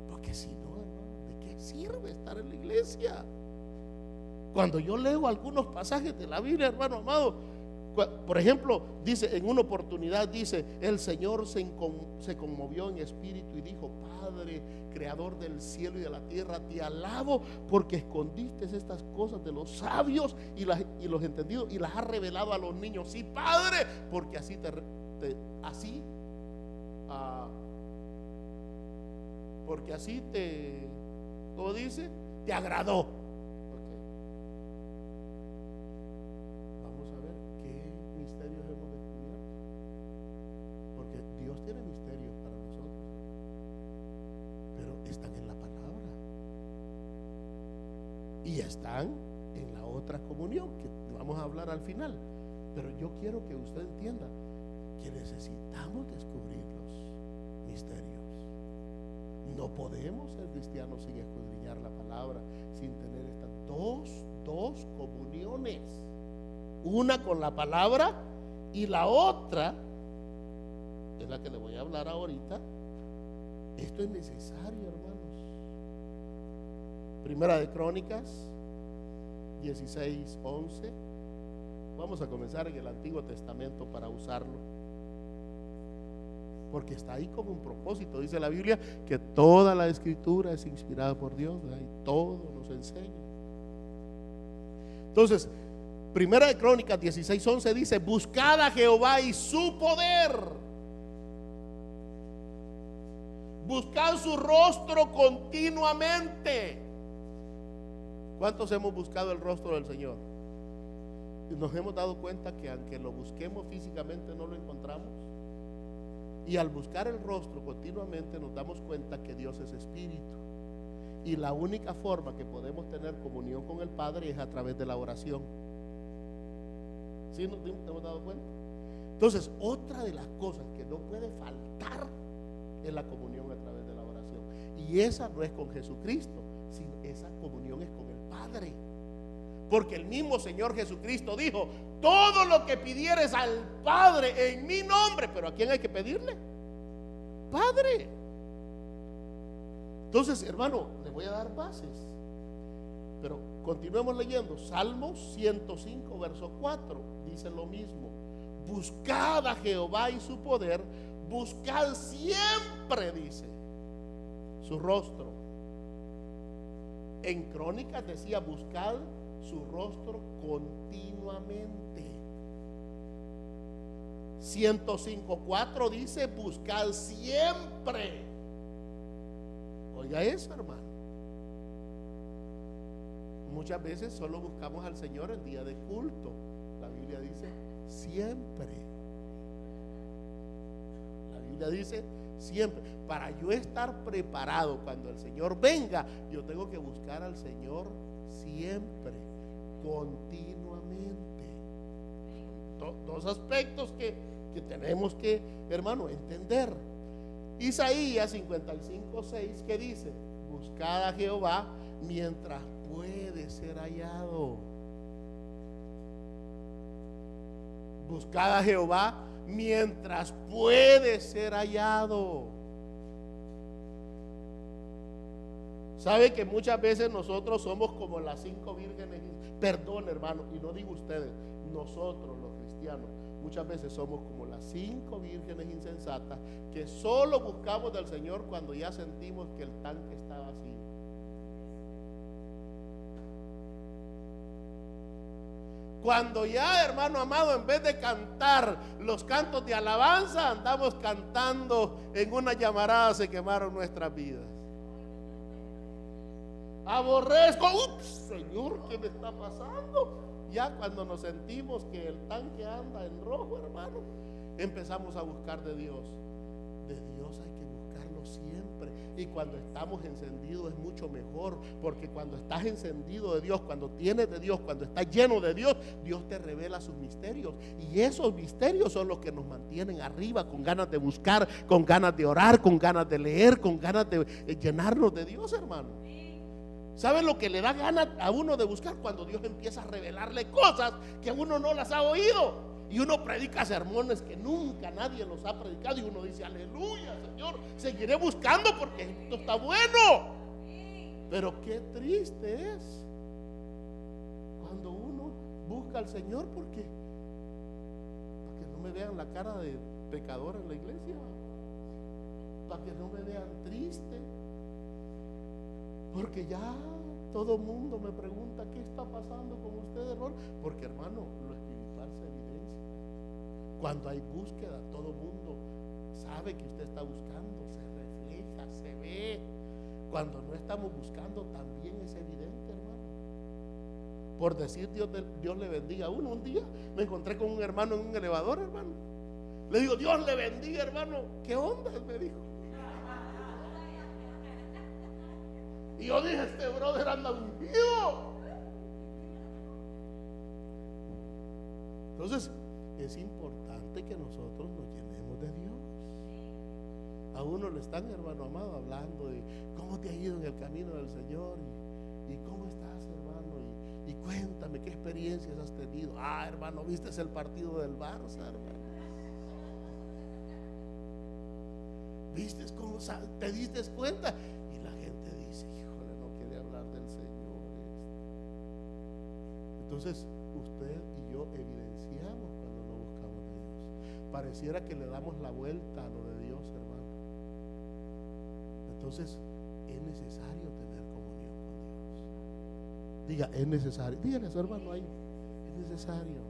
Porque si no, hermano, ¿de qué sirve estar en la iglesia? Cuando yo leo algunos pasajes de la Biblia, hermano amado, por ejemplo, dice, en una oportunidad dice, el Señor se conmovió en espíritu y dijo: Padre, creador del cielo y de la tierra, te alabo porque escondiste estas cosas de los sabios y los entendidos y las has revelado a los niños. Sí, Padre, porque así porque así ¿cómo dice? Te agradó. Dios tiene misterios para nosotros, pero están en la palabra y están en la otra comunión que vamos a hablar al final. Pero yo quiero que usted entienda que necesitamos descubrir los misterios. No podemos ser cristianos sin escudriñar la palabra, sin tener estas dos comuniones, una con la palabra y la otra es la que le voy a hablar ahorita. Esto es necesario, hermanos. Primera de Crónicas 16:11. Vamos a comenzar en el Antiguo Testamento para usarlo, porque está ahí como un propósito. Dice la Biblia que toda la escritura es inspirada por Dios, ¿verdad? Y todo nos enseña. Entonces, Primera de Crónicas 16:11 dice: buscad a Jehová y su poder, buscad su rostro continuamente. ¿Cuántos hemos buscado el rostro del Señor? Y nos hemos dado cuenta que aunque lo busquemos físicamente no lo encontramos. Y al buscar el rostro continuamente nos damos cuenta que Dios es espíritu. Y la única forma que podemos tener comunión con el Padre es a través de la oración. ¿Sí nos hemos dado cuenta? Entonces, otra de las cosas que no puede faltar es la comunión a través de la oración. Y esa no es con Jesucristo, sino esa comunión es con el Padre. Porque el mismo Señor Jesucristo dijo: todo lo que pidieres al Padre en mi nombre. ¿Pero a quién hay que pedirle? Padre. Entonces, hermano, le voy a dar bases, pero continuemos leyendo. Salmos 105 verso 4 dice lo mismo: buscad a Jehová y su poder, buscad siempre, dice, su rostro. En Crónicas decía: buscad su rostro continuamente. 105:4 dice: buscad siempre. Oiga eso, hermano. Muchas veces solo buscamos al Señor el día de culto. La Biblia dice siempre. La Biblia dice siempre. Para yo estar preparado cuando el Señor venga, yo tengo que buscar al Señor siempre, continuamente. Dos aspectos que tenemos que, hermano, entender. Isaías 55:6, que dice: buscad a Jehová mientras puede ser hallado. Buscad a Jehová mientras puede ser hallado. Sabe que muchas veces nosotros somos como las 5 vírgenes. Perdón, hermano, y no digo ustedes, nosotros los cristianos muchas veces somos como las 5 vírgenes insensatas que solo buscamos del Señor cuando ya sentimos que el tanque está vacío. Cuando ya, hermano amado, en vez de cantar los cantos de alabanza, andamos cantando en una llamarada, se quemaron nuestras vidas. Aborrezco, ups, Señor, ¿qué me está pasando? Ya cuando nos sentimos que el tanque anda en rojo, hermano, empezamos a buscar de Dios. De Dios hay que buscarlo siempre. Y cuando estamos encendidos es mucho mejor, porque cuando estás encendido de Dios, cuando tienes de Dios, cuando estás lleno de Dios, Dios te revela sus misterios. Y esos misterios son los que nos mantienen arriba, con ganas de buscar, con ganas de orar, con ganas de leer, con ganas de llenarnos de Dios, hermano. ¿Saben lo que le da ganas a uno de buscar? Cuando Dios empieza a revelarle cosas que uno no las ha oído. Y uno predica sermones que nunca nadie los ha predicado. Y uno dice, aleluya, Señor, seguiré buscando porque esto está bueno. Pero qué triste es cuando uno busca al Señor porque para que no me vean la cara de pecador en la iglesia, para que no me vean triste. Porque ya todo mundo me pregunta qué está pasando con usted, hermano. Porque, hermano, lo espiritual se evidencia. Cuando hay búsqueda, todo mundo sabe que usted está buscando, se refleja, se ve. Cuando no estamos buscando, también es evidente, hermano. Por decir Dios le bendiga a uno. Un día me encontré con un hermano en un elevador, hermano. Le digo, Dios le bendiga, hermano. ¿Qué onda? Él me dijo. Y yo dije, este brother anda ungido. Entonces, es importante que nosotros nos llenemos de Dios. A uno le están, hermano amado, hablando de cómo te ha ido en el camino del Señor y cómo estás, hermano, y cuéntame qué experiencias has tenido. Ah, hermano, ¿viste el partido del Barça, hermano? ¿Viste cómo te diste cuenta? Y la gente dice, híjole, no quiere hablar del Señor. Entonces, usted y yo evidenciamos cuando no buscamos de Dios. Pareciera que le damos la vuelta a lo de Dios, hermano. Entonces, es necesario tener comunión con Dios. Diga, es necesario. Dígale a su hermano ahí, es necesario.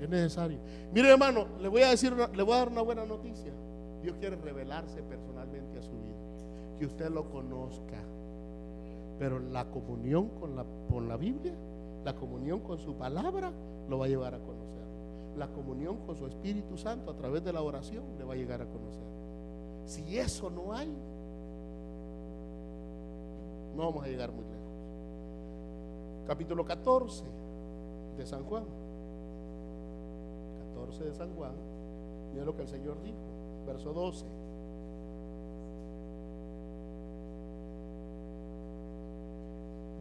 Es necesario. Mire, hermano, le voy a dar una buena noticia. Dios quiere revelarse personalmente a su vida, que usted lo conozca. Pero la comunión con la Biblia, la comunión con su palabra, lo va a llevar a conocer. La comunión con su Espíritu Santo a través de la oración le va a llegar a conocer. Si eso no hay, no vamos a llegar muy lejos. Capítulo 14 de San Juan. 14 de San Juan. Mira lo que el Señor dijo. Verso 12.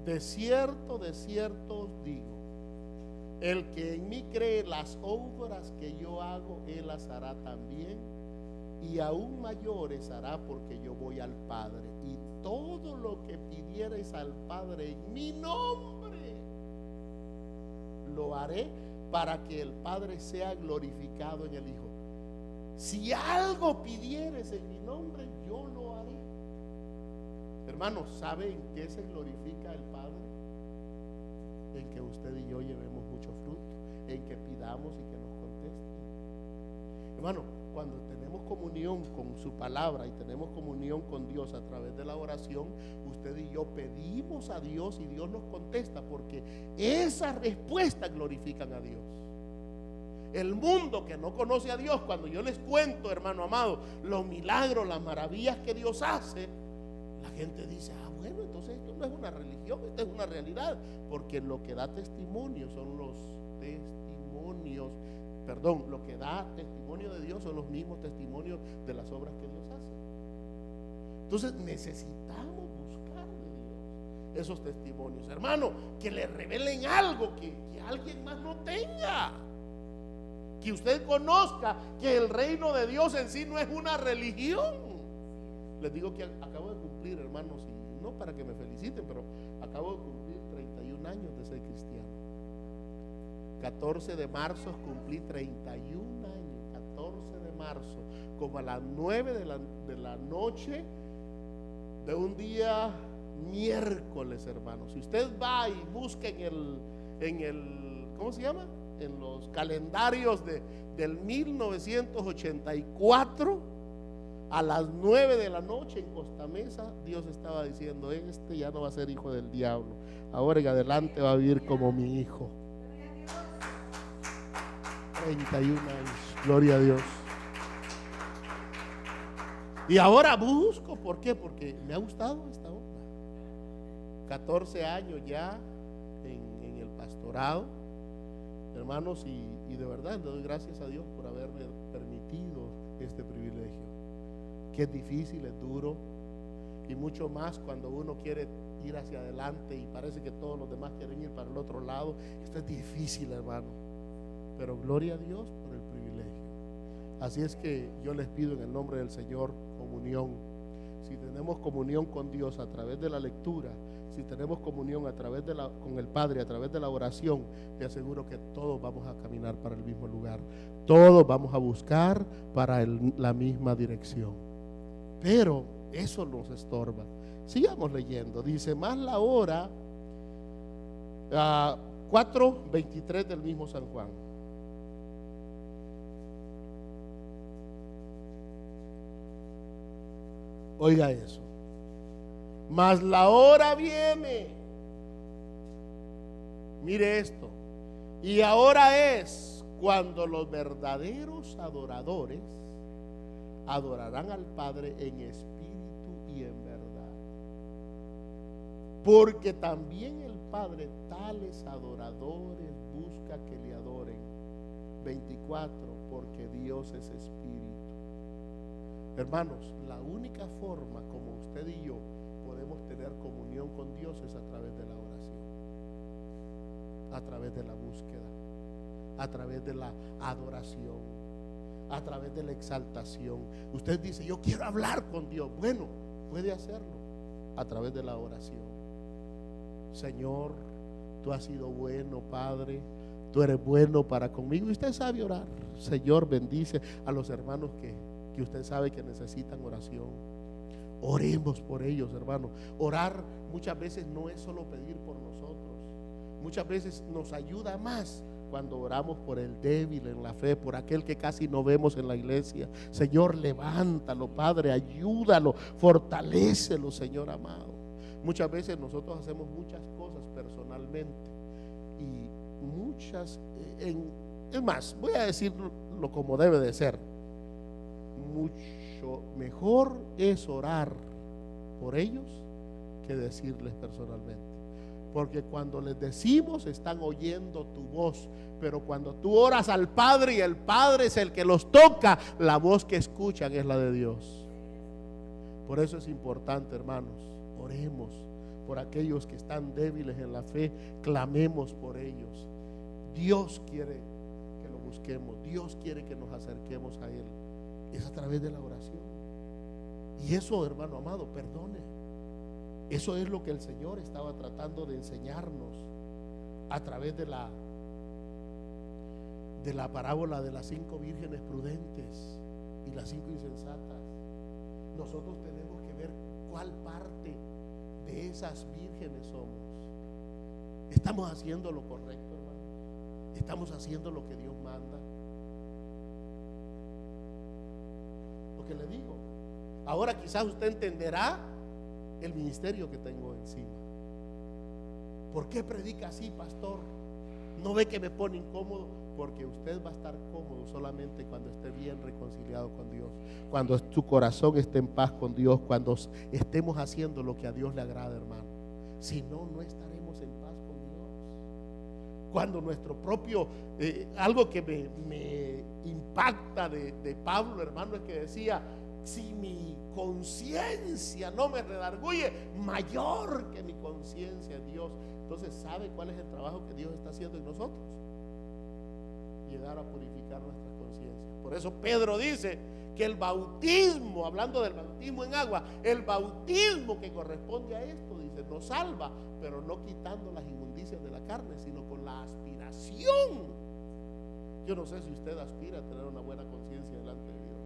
De cierto os digo, el que en mí cree, las obras que yo hago, él las hará también, y aún mayores hará, porque yo voy al Padre, y todo lo que pidiereis al Padre en mi nombre, lo haré, para que el Padre sea glorificado en el Hijo. Si algo pidieres en mi nombre, yo lo haré. Hermanos, ¿sabe en qué se glorifica el Padre? En que usted y yo llevemos mucho fruto, en que pidamos y que nos conteste. Hermano, cuando tenemos comunión con su palabra y tenemos comunión con Dios a través de la oración, usted y yo pedimos a Dios y Dios nos contesta, porque esas respuestas glorifican a Dios. El mundo que no conoce a Dios, cuando yo les cuento, hermano amado, los milagros, las maravillas que Dios hace, la gente dice, ah, bueno, entonces esto no es una religión, esto es una realidad, porque lo que da testimonio son los testimonios, lo que da testimonio de Dios son los mismos testimonios de las obras que Dios hace. Entonces necesitamos buscar de Dios esos testimonios, hermano, que le revelen algo que alguien más no tenga. Que usted conozca que el reino de Dios en sí no es una religión. Les digo que acabo de cumplir, hermanos, y no para que me feliciten, pero acabo de cumplir 31 años de ser cristiano. 14 de marzo cumplí 31 años. 14 de marzo, como a las 9 de la noche de un día miércoles, hermanos. Si usted va y busca ¿cómo se llama? En los calendarios del 1984, a las 9 de la noche en Costa Mesa, Dios estaba diciendo: este ya no va a ser hijo del diablo, ahora en adelante va a vivir como mi hijo. 31 años, gloria a Dios. Y ahora busco, ¿por qué? Porque me ha gustado esta onda. 14 años ya en el pastorado, hermanos, y de verdad le doy gracias a Dios por haberme permitido este privilegio, que es difícil, es duro, y mucho más cuando uno quiere ir hacia adelante y parece que todos los demás quieren ir para el otro lado. Esto es difícil, hermano, pero gloria a Dios por el privilegio. Así es que yo les pido en el nombre del Señor comunión. Si tenemos comunión con Dios a través de la lectura, si tenemos comunión con el Padre a través de la oración, te aseguro que todos vamos a caminar para el mismo lugar, todos vamos a buscar para la misma dirección. Pero eso nos estorba. Sigamos leyendo. Dice: más la hora, 4:23 del mismo San Juan. Oiga eso. Mas la hora viene. Mire esto. Y ahora es cuando los verdaderos adoradores adorarán al Padre en espíritu y en verdad. Porque también el Padre tales adoradores busca que le adoren. 24. Porque Dios es espíritu. Hermanos, la única forma como usted y yo podemos tener comunión con Dios es a través de la oración, a través de la búsqueda, a través de la adoración, a través de la exaltación. Usted dice: yo quiero hablar con Dios. Bueno, puede hacerlo a través de la oración. Señor, tú has sido bueno, Padre, tú eres bueno para conmigo. Y usted sabe orar. Señor, bendice a los hermanos que usted sabe que necesitan oración. Oremos por ellos, hermano. Orar muchas veces no es solo pedir por nosotros. Muchas veces nos ayuda más cuando oramos por el débil en la fe, por aquel que casi no vemos en la iglesia. Señor, levántalo, Padre, ayúdalo, fortalécelo, Señor amado. Muchas veces nosotros hacemos muchas cosas personalmente y es más, voy a decirlo como debe de ser. Mucho mejor es orar por ellos que decirles personalmente, porque cuando les decimos están oyendo tu voz, pero cuando tú oras al Padre y el Padre es el que los toca, la voz que escuchan es la de Dios. Por eso es importante, hermanos, oremos por aquellos que están débiles en la fe, clamemos por ellos. Dios quiere que lo busquemos, Dios quiere que nos acerquemos a Él. Es a través de la oración. Y eso, hermano amado, perdone. Eso es lo que el Señor estaba tratando de enseñarnos a través de la parábola de las 5 vírgenes prudentes y las 5 insensatas. Nosotros tenemos que ver cuál parte de esas vírgenes somos. ¿Estamos haciendo lo correcto, hermano? ¿Estamos haciendo lo que Dios manda? Que le digo, ahora quizás usted entenderá el ministerio que tengo encima. ¿Por qué predica así, pastor? ¿No ve que me pone incómodo? Porque usted va a estar cómodo solamente cuando esté bien reconciliado con Dios, cuando su corazón esté en paz con Dios, cuando estemos haciendo lo que a Dios le agrada, hermano. Si no, no estaremos en paz con Dios. Cuando nuestro propio, algo que me impacta de Pablo, hermano, es que decía: si mi conciencia no me redarguye, mayor que mi conciencia es Dios. Entonces, ¿sabe cuál es el trabajo que Dios está haciendo en nosotros? Llegar a purificar nuestras conciencias. Por eso Pedro dice que el bautismo, hablando del bautismo en agua, el bautismo que corresponde a esto, dice, nos salva, pero no quitando las inmundicias de la carne, sino con la aspiración. Yo no sé si usted aspira a tener una buena conciencia delante de Dios,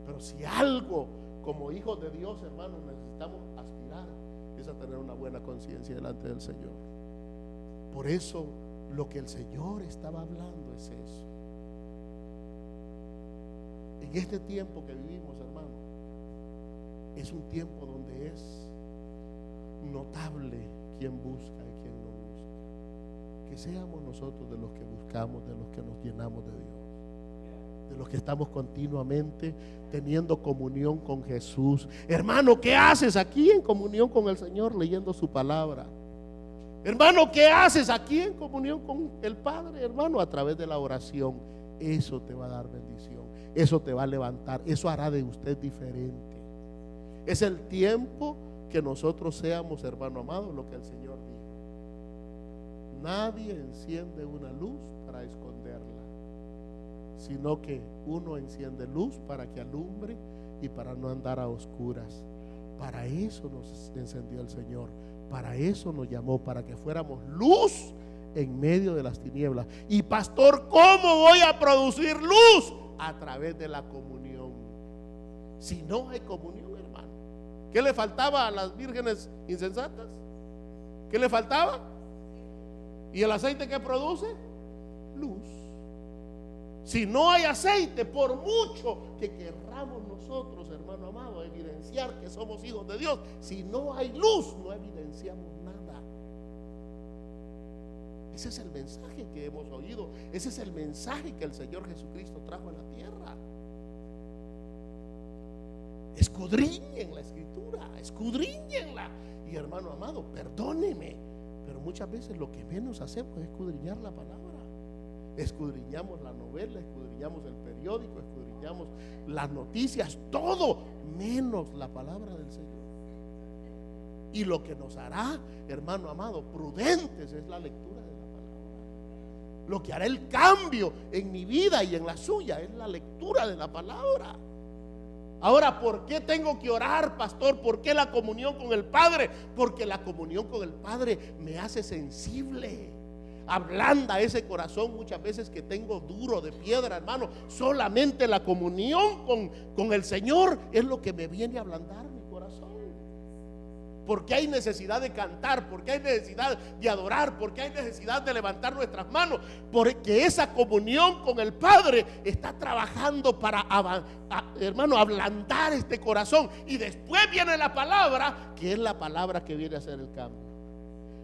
pero si algo como hijos de Dios, hermanos, necesitamos aspirar es a tener una buena conciencia delante del Señor. Por eso Lo que el Señor estaba hablando es eso. En este tiempo que vivimos, hermano, es un tiempo donde es notable quién busca y quién no busca. Que seamos nosotros de los que buscamos, de los que nos llenamos de Dios, de los que estamos continuamente teniendo comunión con Jesús. Hermano, ¿qué haces aquí en comunión con el Señor leyendo su palabra? Hermano, ¿qué haces aquí en comunión con el Padre? Hermano, a través de la oración. Eso te va a dar bendición, eso te va a levantar, eso hará de usted diferente. Es el tiempo que nosotros seamos, hermano amado, lo que el Señor dijo. Nadie enciende una luz para esconderla, sino que uno enciende luz para que alumbre y para no andar a oscuras. Para eso nos encendió el Señor, para eso nos llamó, para que fuéramos luz en medio de las tinieblas. Y pastor, ¿cómo voy a producir luz? A través de la comunión. Si no hay comunión, hermano, ¿qué le faltaba a las vírgenes insensatas? ¿Qué le faltaba? ¿Y el aceite qué produce? Luz. Si no hay aceite, por mucho que querramos nosotros, hermano amado, evidenciar que somos hijos de Dios, si no hay luz, no evidenciamos nada. Ese es el mensaje que hemos oído. Ese es el mensaje que el Señor Jesucristo trajo a la tierra. Escudriñen la escritura, escudriñenla. Y hermano amado, perdóneme, pero muchas veces lo que menos hacemos es escudriñar la palabra. Escudriñamos la novela, escudriñamos el periódico, escudriñamos las noticias, todo menos la palabra del Señor. Y lo que nos hará, hermano amado, prudentes es la lectura de la palabra. Lo que hará el cambio en mi vida y en la suya es la lectura de la palabra. Ahora, ¿por qué tengo que orar, pastor? ¿Por qué la comunión con el Padre? Porque la comunión con el Padre me hace sensible, ablanda ese corazón muchas veces que tengo duro de piedra, hermano. Solamente la comunión con el Señor es lo que me viene a ablandar mi corazón. Porque hay necesidad de cantar, porque hay necesidad de adorar, porque hay necesidad de levantar nuestras manos, porque esa comunión con el Padre está trabajando para, hermano, ablandar este corazón. Y después viene la palabra, que es la palabra que viene a hacer el cambio.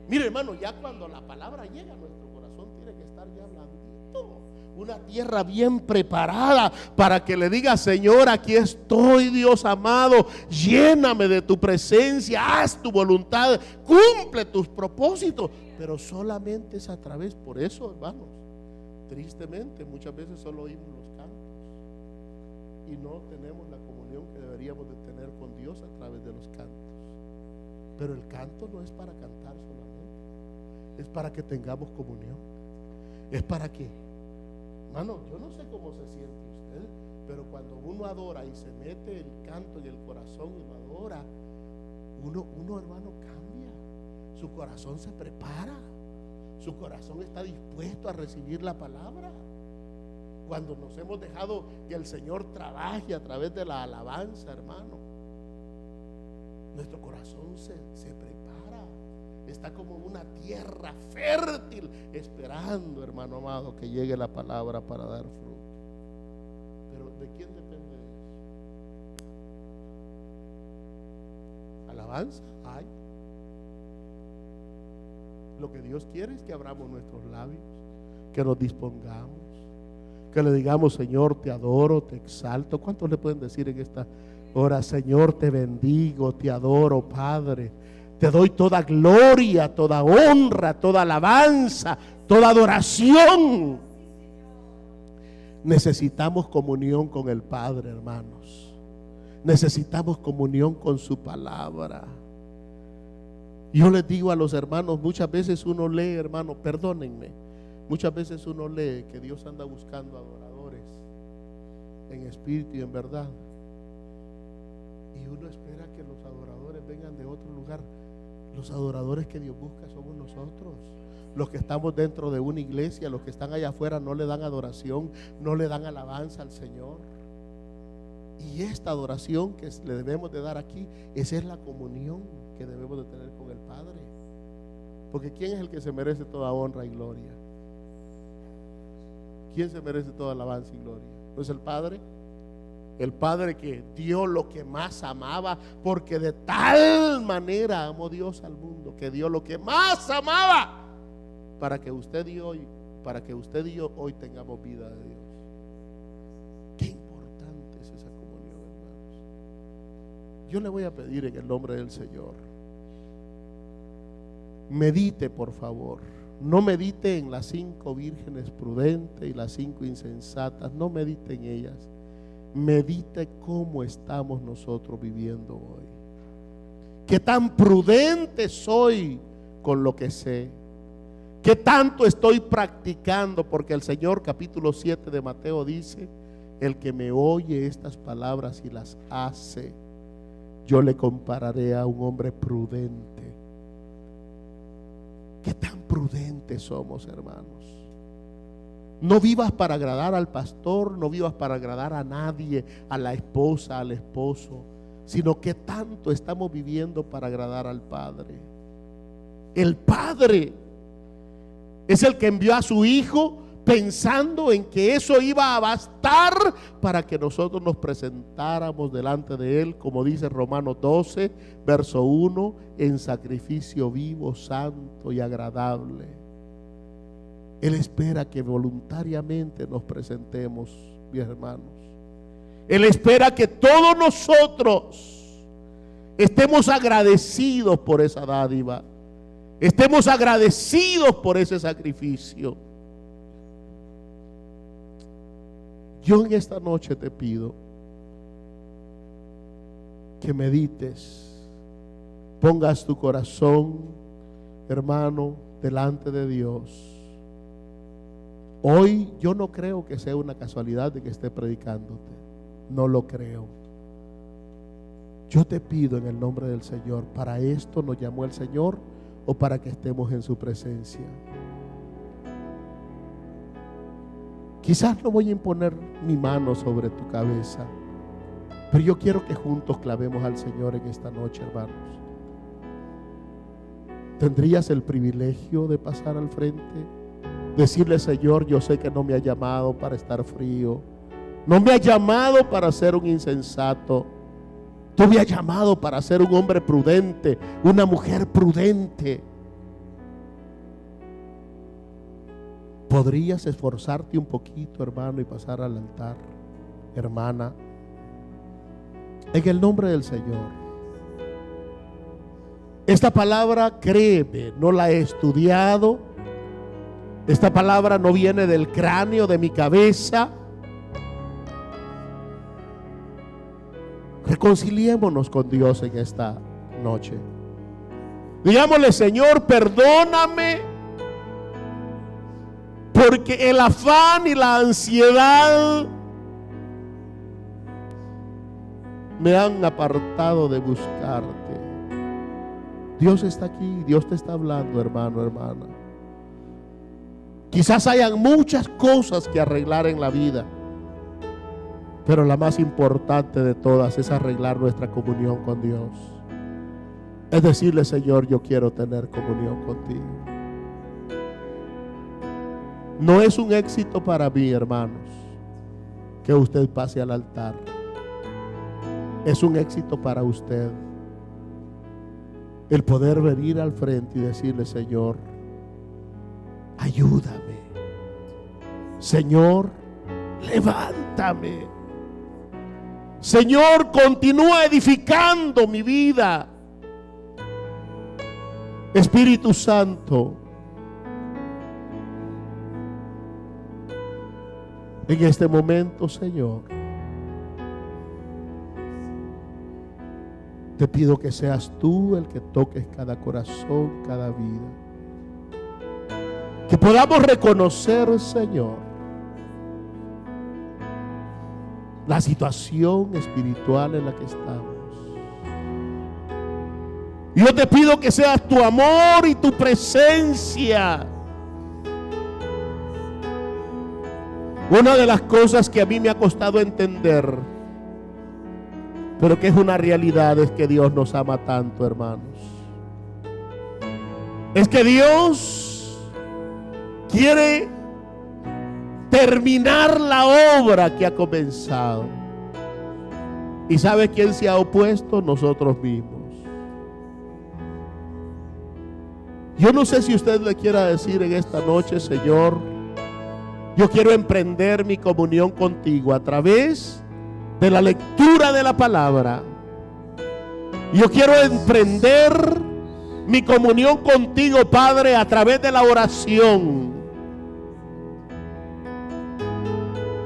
Mire, hermano, ya cuando la palabra llega a nuestro corazón tiene que estar ya blandito, una tierra bien preparada para que le diga: Señor, aquí estoy, Dios amado, lléname de tu presencia, haz tu voluntad, cumple tus propósitos. Pero solamente es a través, por eso, hermanos, tristemente muchas veces solo oímos los cantos y no tenemos la comunión que deberíamos de tener con Dios a través de los cantos. Pero el canto no es para cantar solamente, es para que tengamos comunión, es para que, hermano, yo no sé cómo se siente usted, pero cuando uno adora y se mete el canto en el corazón y lo adora, uno hermano cambia, su corazón se prepara, su corazón está dispuesto a recibir la palabra. Cuando nos hemos dejado que el Señor trabaje a través de la alabanza, hermano, nuestro corazón se prepara, está como una tierra fértil esperando, hermano amado, que llegue la palabra para dar fruto. Pero ¿de quién depende eso? Alabanza hay. Lo que Dios quiere es que abramos nuestros labios, que nos dispongamos, que le digamos: Señor, te adoro, te exalto. ¿Cuántos le pueden decir en esta hora: Señor, te bendigo, te adoro, Padre, te doy toda gloria, toda honra, toda alabanza, toda adoración? Necesitamos comunión con el Padre, hermanos. Necesitamos comunión con su palabra. Yo les digo a los hermanos, muchas veces uno lee, hermano, perdónenme, muchas veces uno lee que Dios anda buscando adoradores en espíritu y en verdad, y uno espera que los adoradores vengan de otro lugar. Los adoradores que Dios busca somos nosotros, los que estamos dentro de una iglesia. Los que están allá afuera no le dan adoración, no le dan alabanza al Señor. Y esta adoración que le debemos de dar aquí, esa es la comunión que debemos de tener con el Padre. Porque ¿quién es el que se merece toda honra y gloria? ¿Quién se merece toda alabanza y gloria? ¿No es el Padre? El Padre que dio lo que más amaba, porque de tal manera amó Dios al mundo, que dio lo que más amaba, para que usted y yo hoy tengamos vida de Dios. Qué importante es esa comunión, hermanos. Yo le voy a pedir en el nombre del Señor, medite, por favor. No medite en las 5 vírgenes prudentes y las 5 insensatas. No medite en ellas. Medite cómo estamos nosotros viviendo hoy. Qué tan prudente soy con lo que sé. Qué tanto estoy practicando, porque el Señor, capítulo 7 de Mateo dice: el que me oye estas palabras y las hace, yo le compararé a un hombre prudente. Qué tan prudentes somos, hermanos. No vivas para agradar al pastor, no vivas para agradar a nadie, a la esposa, al esposo, sino que tanto estamos viviendo para agradar al Padre. El Padre es el que envió a su Hijo pensando en que eso iba a bastar para que nosotros nos presentáramos delante de Él, como dice Romanos 12, verso 1, en sacrificio vivo, santo y agradable. Él espera que voluntariamente nos presentemos, mis hermanos. Él espera que todos nosotros estemos agradecidos por esa dádiva, estemos agradecidos por ese sacrificio. Yo en esta noche te pido que medites, pongas tu corazón, hermano, delante de Dios. Hoy yo no creo que sea una casualidad de que esté predicándote, no lo creo. Yo te pido en el nombre del Señor, para esto nos llamó el Señor o para que estemos en su presencia. Quizás no voy a imponer mi mano sobre tu cabeza, pero yo quiero que juntos clamemos al Señor en esta noche, hermanos. ¿Tendrías el privilegio de pasar al frente? Decirle: Señor, yo sé que no me ha llamado para estar frío, no me ha llamado para ser un insensato, tú me has llamado para ser un hombre prudente, una mujer prudente. ¿Podrías esforzarte un poquito, hermano, y pasar al altar, hermana? En el nombre del Señor. Esta palabra, créeme, no la he estudiado. Esta palabra no viene del cráneo de mi cabeza. Reconciliémonos con Dios en esta noche. Digámosle: Señor, perdóname, porque el afán y la ansiedad me han apartado de buscarte. Dios está aquí, Dios te está hablando, hermano, hermana. Quizás hayan muchas cosas que arreglar en la vida, pero la más importante de todas es arreglar nuestra comunión con Dios. Es decirle: Señor, yo quiero tener comunión contigo. No es un éxito para mí, hermanos, que usted pase al altar. Es un éxito para usted el poder venir al frente y decirle: Señor, ayúdame. Señor, levántame. Señor, continúa edificando mi vida. Espíritu Santo, en este momento, Señor, te pido que seas tú el que toques cada corazón, cada vida. Que podamos reconocer, Señor, la situación espiritual en la que estamos. Yo te pido que seas tu amor y tu presencia. Una de las cosas que a mí me ha costado entender, pero que es una realidad, es que Dios nos ama tanto, hermanos. Es que Dios quiere terminar la obra que ha comenzado. ¿Y sabe quién se ha opuesto? Nosotros mismos. Yo no sé si usted le quiera decir en esta noche: Señor, yo quiero emprender mi comunión contigo a través de la lectura de la palabra. Yo quiero emprender mi comunión contigo, Padre, a través de la oración.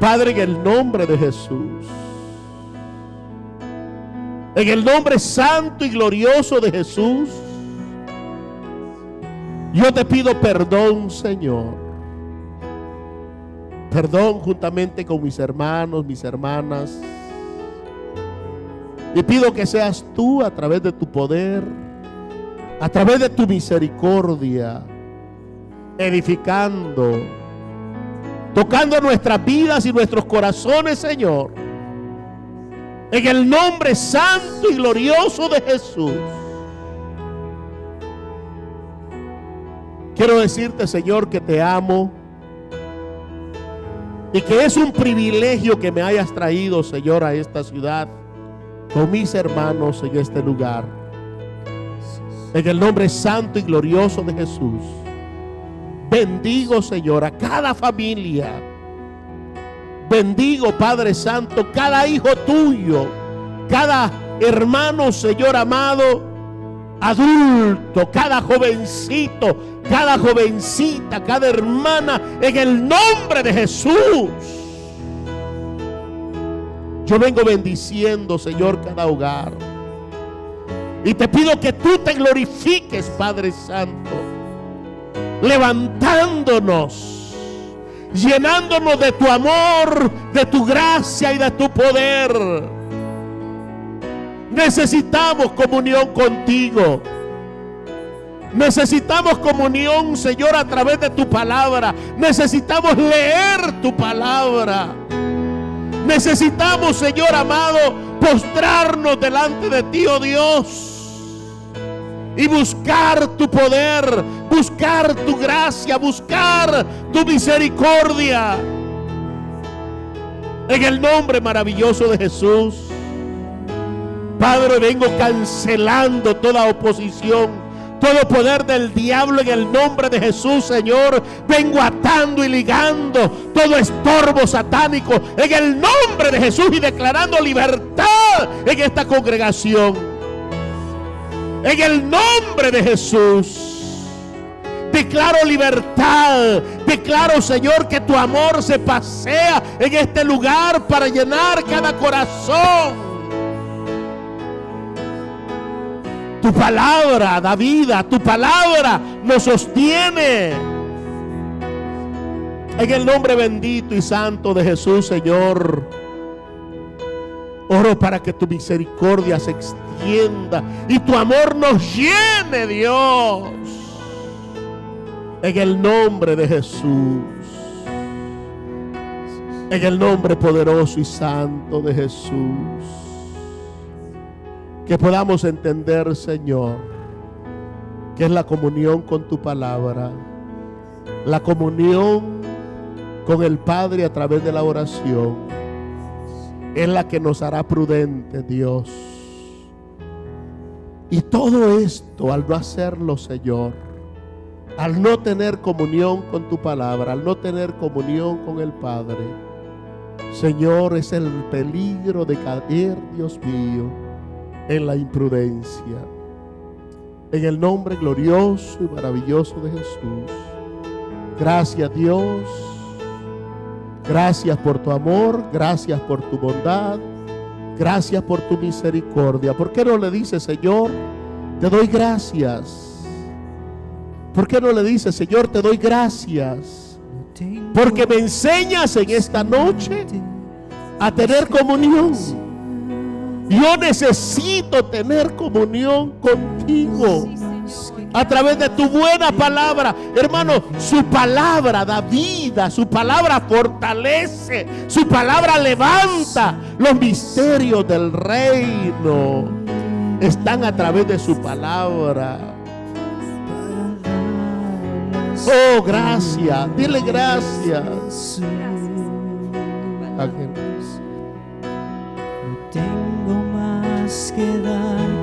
Padre, en el nombre de Jesús, en el nombre santo y glorioso de Jesús, yo te pido perdón, Señor. Perdón juntamente con mis hermanos, mis hermanas. Y pido que seas tú, a través de tu poder, a través de tu misericordia, edificando, tocando nuestras vidas y nuestros corazones, Señor. En el nombre santo y glorioso de Jesús. Quiero decirte, Señor, que te amo y que es un privilegio que me hayas traído, Señor, a esta ciudad con mis hermanos en este lugar. En el nombre santo y glorioso de Jesús, bendigo, Señor, a cada familia. Bendigo, Padre Santo, cada hijo tuyo, cada hermano, Señor amado, adulto, cada jovencito, cada jovencita, cada hermana, en el nombre de Jesús. Yo vengo bendiciendo, Señor, cada hogar. Y te pido que tú te glorifiques, Padre Santo, levantándonos, llenándonos de tu amor, de tu gracia y de tu poder. Necesitamos comunión contigo. Necesitamos comunión, Señor, a través de tu palabra. Necesitamos leer tu palabra. Necesitamos, Señor amado, postrarnos delante de ti, oh Dios, y buscar tu poder, buscar tu gracia, buscar tu misericordia. En el nombre maravilloso de Jesús, Padre, vengo cancelando toda oposición, todo poder del diablo en el nombre de Jesús, Señor. Vengo atando y ligando todo estorbo satánico en el nombre de Jesús y declarando libertad en esta congregación. En el nombre de Jesús declaro libertad. Declaro, Señor, que tu amor se pasea en este lugar para llenar cada corazón. Tu palabra da vida, tu palabra nos sostiene. En el nombre bendito y santo de Jesús, Señor, oro para que tu misericordia se extienda y tu amor nos llene, Dios. En el nombre de Jesús, en el nombre poderoso y santo de Jesús. Que podamos entender, Señor, que es la comunión con tu palabra, la comunión con el Padre a través de la oración, es la que nos hará prudentes, Dios. Y todo esto, al no hacerlo, Señor, al no tener comunión con tu palabra, al no tener comunión con el Padre, Señor, es el peligro de caer, Dios mío, en la imprudencia. En el nombre glorioso y maravilloso de Jesús. Gracias, Dios. Gracias por tu amor. Gracias por tu bondad. Gracias por tu misericordia. ¿Por qué no le dice, Señor, te doy gracias? ¿Por qué no le dice, Señor, te doy gracias? Porque me enseñas en esta noche a tener comunión. Yo necesito tener comunión contigo a través de tu buena palabra. Hermano, su palabra da vida, su palabra fortalece, su palabra levanta. Los misterios del reino están a través de su palabra. Oh, gracias. Dile gracias. No tengo más que dar